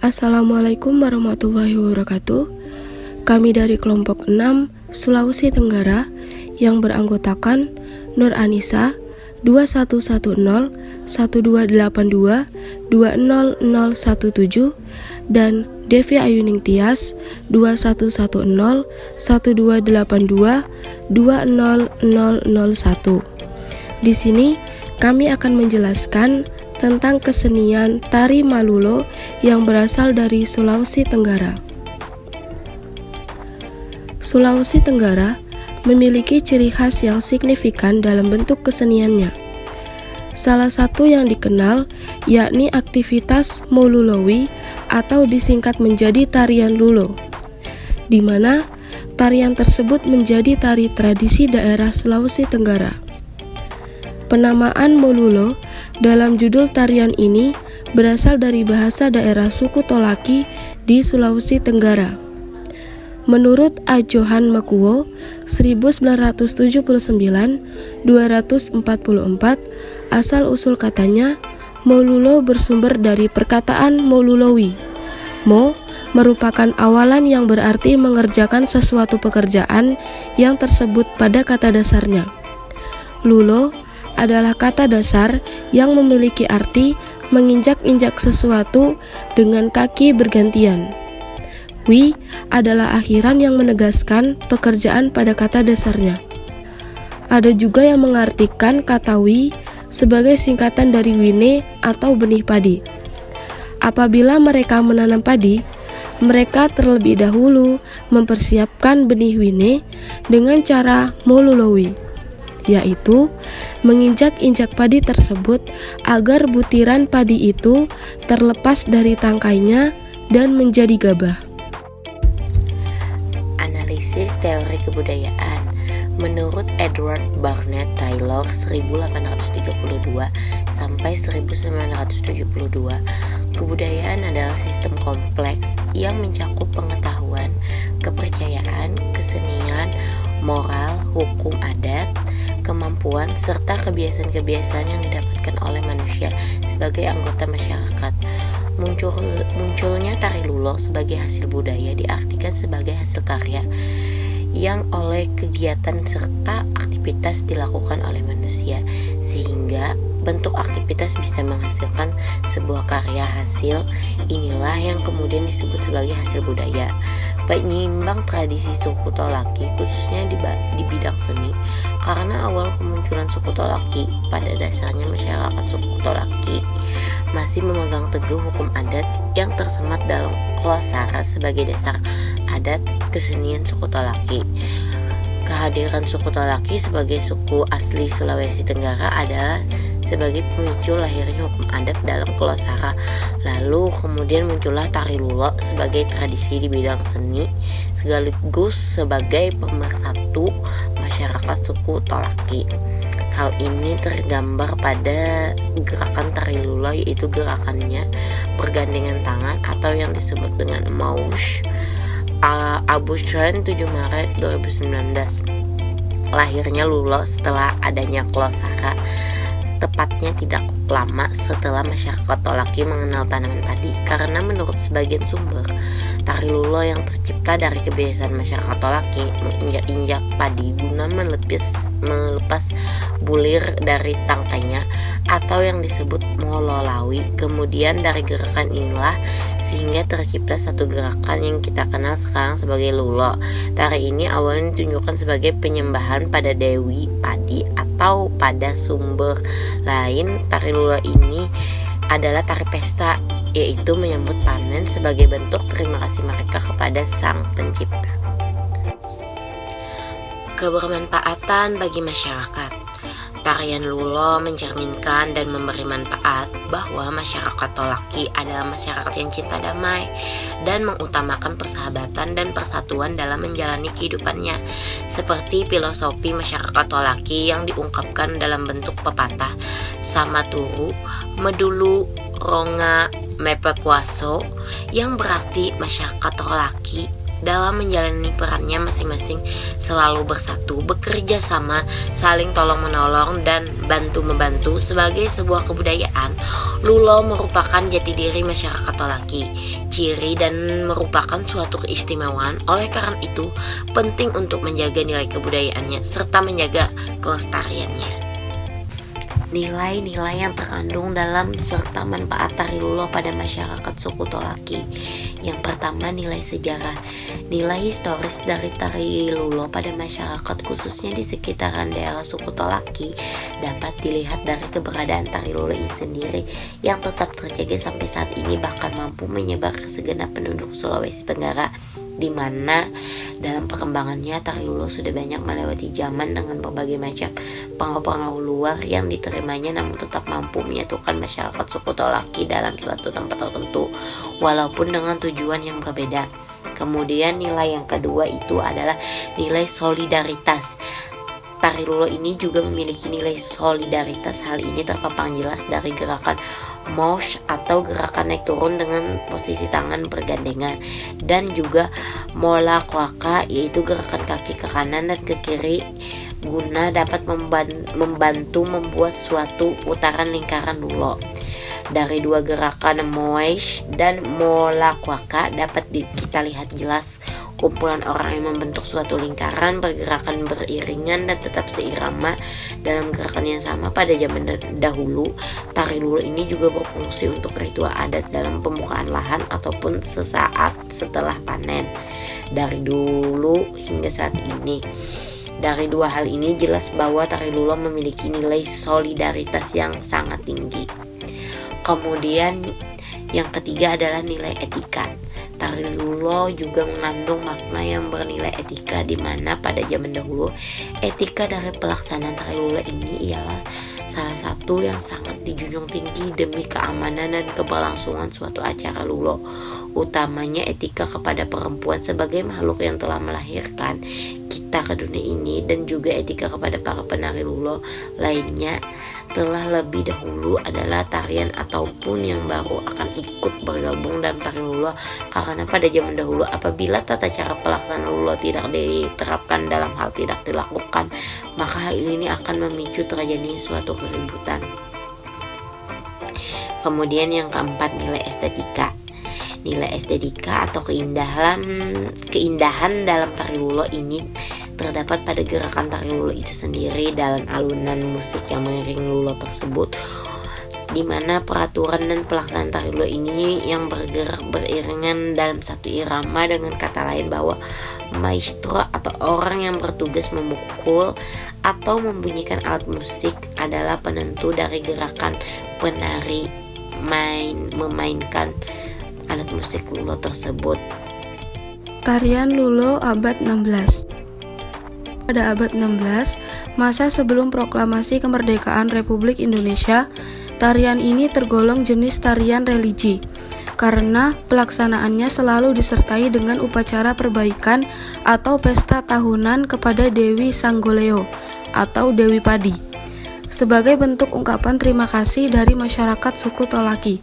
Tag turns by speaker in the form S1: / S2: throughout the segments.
S1: Assalamualaikum warahmatullahi wabarakatuh. Kami dari kelompok 6 Sulawesi Tenggara yang beranggotakan Nur Anissa 2110 1282 20017 dan Devi Ayuning Tias 2110 1282 20001. Di sini kami akan menjelaskan tentang kesenian tari Malulo yang berasal dari Sulawesi Tenggara. Sulawesi Tenggara memiliki ciri khas yang signifikan dalam bentuk keseniannya. Salah satu yang dikenal yakni aktivitas Molulowi atau disingkat menjadi tarian Lulo, di mana tarian tersebut menjadi tari tradisi daerah Sulawesi Tenggara. Penamaan Molulo dalam judul tarian ini berasal dari bahasa daerah suku Tolaki di Sulawesi Tenggara. Menurut Ajohan Makuwo 1979-244, asal-usul katanya Molulo bersumber dari perkataan Molulowi. Mo merupakan awalan yang berarti mengerjakan sesuatu pekerjaan yang tersebut pada kata dasarnya. Lulo adalah kata dasar yang memiliki arti menginjak-injak sesuatu dengan kaki bergantian. Wi adalah akhiran yang menegaskan pekerjaan pada kata dasarnya. Ada juga yang mengartikan kata wi sebagai singkatan dari wine atau benih padi. Apabila mereka menanam padi, mereka terlebih dahulu mempersiapkan benih wine dengan cara molulowi, yaitu menginjak-injak padi tersebut agar butiran padi itu terlepas dari tangkainya dan menjadi gabah.
S2: Analisis teori kebudayaan. Menurut Edward Barnett Taylor 1832 sampai 1972, kebudayaan adalah sistem kompleks yang mencakup pengetahuan, kepercayaan, kesenian, moral, hukum adat, kemampuan, serta kebiasaan-kebiasaan yang didapatkan oleh manusia sebagai anggota masyarakat. Munculnya tari Lulo sebagai hasil budaya diartikan sebagai hasil karya yang oleh kegiatan serta aktivitas dilakukan oleh manusia, sehingga bentuk aktivitas bisa menghasilkan sebuah karya hasil. Inilah yang kemudian disebut sebagai hasil budaya. Penyimbang tradisi suku Tolaki khususnya di bidang seni, karena awal kemunculan suku Tolaki pada dasarnya masyarakat suku Tolaki masih memegang teguh hukum adat yang tersemat dalam Klosara sebagai dasar adat kesenian suku Tolaki. Kehadiran suku Tolaki sebagai suku asli Sulawesi Tenggara adalah sebagai pemicu lahirnya hukum adat dalam Klosara. Lalu kemudian muncullah tari Lulo sebagai tradisi di bidang seni sekaligus sebagai pemersatu masyarakat suku Tolaki. Hal ini tergambar pada gerakan tari Lulo, yaitu gerakannya bergandengan tangan atau yang disebut dengan Maush Abusren 7 Maret 2019. Lahirnya Lulo setelah adanya Klosara, tepatnya tidak lama setelah masyarakat Tolaki mengenal tanaman padi, karena menurut sebagian sumber, tari Lulo yang tercipta dari kebiasaan masyarakat Tolaki menginjak-injak padi guna melepas bulir dari tangkainya atau yang disebut mololawi. Kemudian dari gerakan inilah sehingga tercipta satu gerakan yang kita kenal sekarang sebagai Lulo. Tari ini awalnya ditunjukkan sebagai penyembahan pada Dewi Padi atau pada sumber lain. Tari Lulo ini adalah tari pesta, yaitu menyambut panen sebagai bentuk terima kasih mereka kepada Sang Pencipta. Kebermanfaatan bagi masyarakat. Tarian Lulo mencerminkan dan memberi manfaat bahwa masyarakat Tolaki adalah masyarakat yang cinta damai dan mengutamakan persahabatan dan persatuan dalam menjalani kehidupannya, seperti filosofi masyarakat Tolaki yang diungkapkan dalam bentuk pepatah sama turu medulu ronga mepekuaso, yang berarti masyarakat Tolaki dalam menjalani perannya masing-masing selalu bersatu, bekerja sama, saling tolong-menolong dan bantu-membantu. Sebagai sebuah kebudayaan, Lulo merupakan jati diri masyarakat Tolaki, ciri dan merupakan suatu keistimewaan. Oleh karena itu, penting untuk menjaga nilai kebudayaannya serta menjaga kelestariannya. Nilai-nilai yang terkandung dalam serta manfaat tari Lulo pada masyarakat suku Tolaki. Yang pertama, nilai sejarah. Nilai historis dari tari Lulo pada masyarakat khususnya di sekitaran daerah suku Tolaki dapat dilihat dari keberadaan tari Lulo ini sendiri yang tetap terjaga sampai saat ini, bahkan mampu menyebar ke segenap penduduk Sulawesi Tenggara, di mana dalam perkembangannya tari Lulo sudah banyak melewati zaman dengan berbagai macam pengaruh-pengaruh luar yang diterimanya, namun tetap mampu menyatukan masyarakat suku Tolaki dalam suatu tempat tertentu walaupun dengan tujuan yang berbeda. Kemudian nilai yang kedua itu adalah nilai solidaritas. Tari Lulo ini juga memiliki nilai solidaritas. Hal ini terpampang jelas dari gerakan mosh atau gerakan naik turun dengan posisi tangan bergandengan, dan juga mola kwaka yaitu gerakan kaki ke kanan dan ke kiri guna dapat membantu membuat suatu putaran lingkaran Lulo. Dari dua gerakan moesh dan mola kwaka dapat kita lihat jelas kumpulan orang yang membentuk suatu lingkaran, bergerakan beriringan dan tetap seirama dalam gerakan yang sama. Pada zaman dahulu, tari Lulo ini juga berfungsi untuk ritual adat dalam pembukaan lahan ataupun sesaat setelah panen. Dari dulu hingga saat ini, dari dua hal ini jelas bahwa tari Lulo memiliki nilai solidaritas yang sangat tinggi. Kemudian yang ketiga adalah nilai etika. Tari Lulo juga mengandung makna yang bernilai etika, di mana pada zaman dahulu etika dari pelaksanaan tari Lulo ini ialah salah satu yang sangat dijunjung tinggi demi keamanan dan keberlangsungan suatu acara Lulo, utamanya etika kepada perempuan sebagai makhluk yang telah melahirkan kita ke dunia ini, dan juga etika kepada para penari Lulo lainnya telah lebih dahulu adalah tarian ataupun yang baru akan ikut bergabung dalam tari Lulo, karena pada zaman dahulu apabila tata cara pelaksanaan Lulo tidak diterapkan dalam hal tidak dilakukan, maka hal ini akan memicu terjadi suatu keributan. Kemudian yang keempat, nilai estetika. Nilai estetika atau keindahan dalam tari Lulo ini terdapat pada gerakan tari Lulo itu sendiri dalam alunan musik yang mengiring Lulo tersebut, di mana peraturan dan pelaksanaan tari Lulo ini yang bergerak beriringan dalam satu irama. Dengan kata lain, bahwa maestro atau orang yang bertugas memukul atau membunyikan alat musik adalah penentu dari gerakan penari memainkan alat musik Lulo tersebut.
S1: Tarian Lulo abad 16. Pada abad 16, masa sebelum proklamasi kemerdekaan Republik Indonesia, tarian ini tergolong jenis tarian religi karena pelaksanaannya selalu disertai dengan upacara perbaikan atau pesta tahunan kepada Dewi Sanggoleo atau Dewi Padi, sebagai bentuk ungkapan terima kasih dari masyarakat suku Tolaki,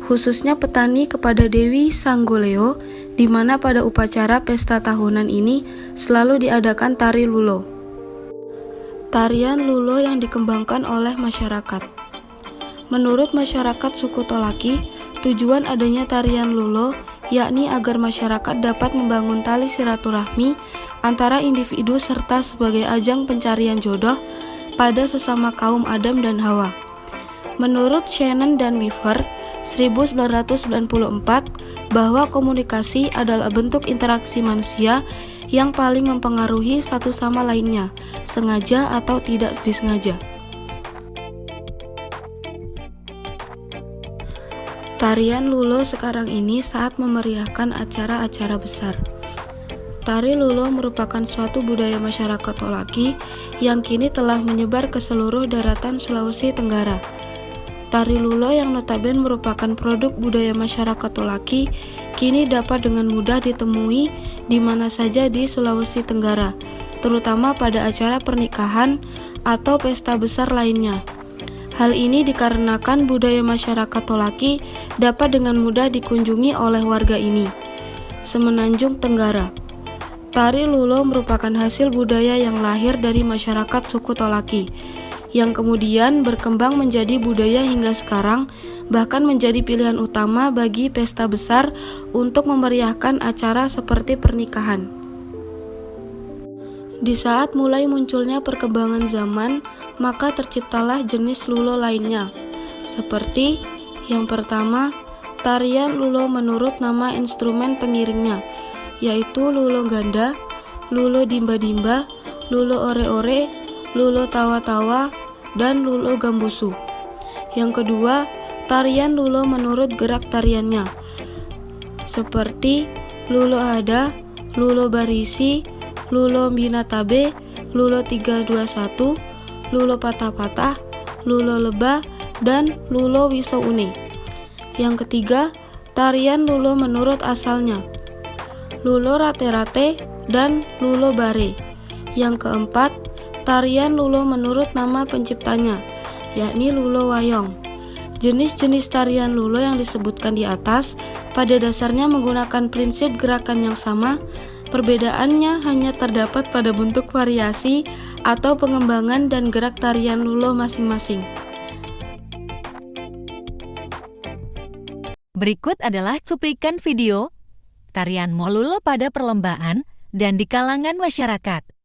S1: khususnya petani kepada Dewi Sanggoleo, di mana pada upacara pesta tahunan ini selalu diadakan tari Lulo. Tarian Lulo yang dikembangkan oleh masyarakat. Menurut masyarakat suku Tolaki, tujuan adanya tarian Lulo yakni agar masyarakat dapat membangun tali silaturahmi antara individu serta sebagai ajang pencarian jodoh pada sesama kaum Adam dan Hawa. Menurut Shannon dan Weaver 1994, bahwa komunikasi adalah bentuk interaksi manusia yang paling mempengaruhi satu sama lainnya, sengaja atau tidak disengaja. Tarian Lulo sekarang ini saat memeriahkan acara-acara besar. Tari Lulo merupakan suatu budaya masyarakat Tolaki yang kini telah menyebar ke seluruh daratan Sulawesi Tenggara. Tari Lulo yang notabene merupakan produk budaya masyarakat Tolaki kini dapat dengan mudah ditemui di mana saja di Sulawesi Tenggara, terutama pada acara pernikahan atau pesta besar lainnya. Hal ini dikarenakan budaya masyarakat Tolaki dapat dengan mudah dikunjungi oleh warga ini. Semenanjung Tenggara. Tari Lulo merupakan hasil budaya yang lahir dari masyarakat suku Tolaki, yang kemudian berkembang menjadi budaya hingga sekarang, bahkan menjadi pilihan utama bagi pesta besar untuk memeriahkan acara seperti pernikahan. Di saat mulai munculnya perkembangan zaman, maka terciptalah jenis Lulo lainnya, seperti yang pertama, tarian Lulo menurut nama instrumen pengiringnya, yaitu Lulo Ganda, Lulo Dimba-Dimba, Lulo Ore-Ore, Lulo Tawa-Tawa, dan Lulo Gambusu. Yang kedua, tarian Lulo menurut gerak tariannya, seperti Lulo Ada, Lulo Barisi, Lulo Binatabe, Lulo 321, Lulo Patah-Patah, Lulo Lebah, dan Lulo Wisoune. Yang ketiga, tarian Lulo menurut asalnya, Lulo Rate-Rate, dan Lulo Bare. Yang keempat, tarian Lulo menurut nama penciptanya, yakni Lulo Wayong. Jenis-jenis tarian Lulo yang disebutkan di atas pada dasarnya menggunakan prinsip gerakan yang sama, perbedaannya hanya terdapat pada bentuk variasi atau pengembangan dan gerak tarian Lulo masing-masing.
S3: Berikut adalah cuplikan video tarian Molulo pada perlombaan dan di kalangan masyarakat.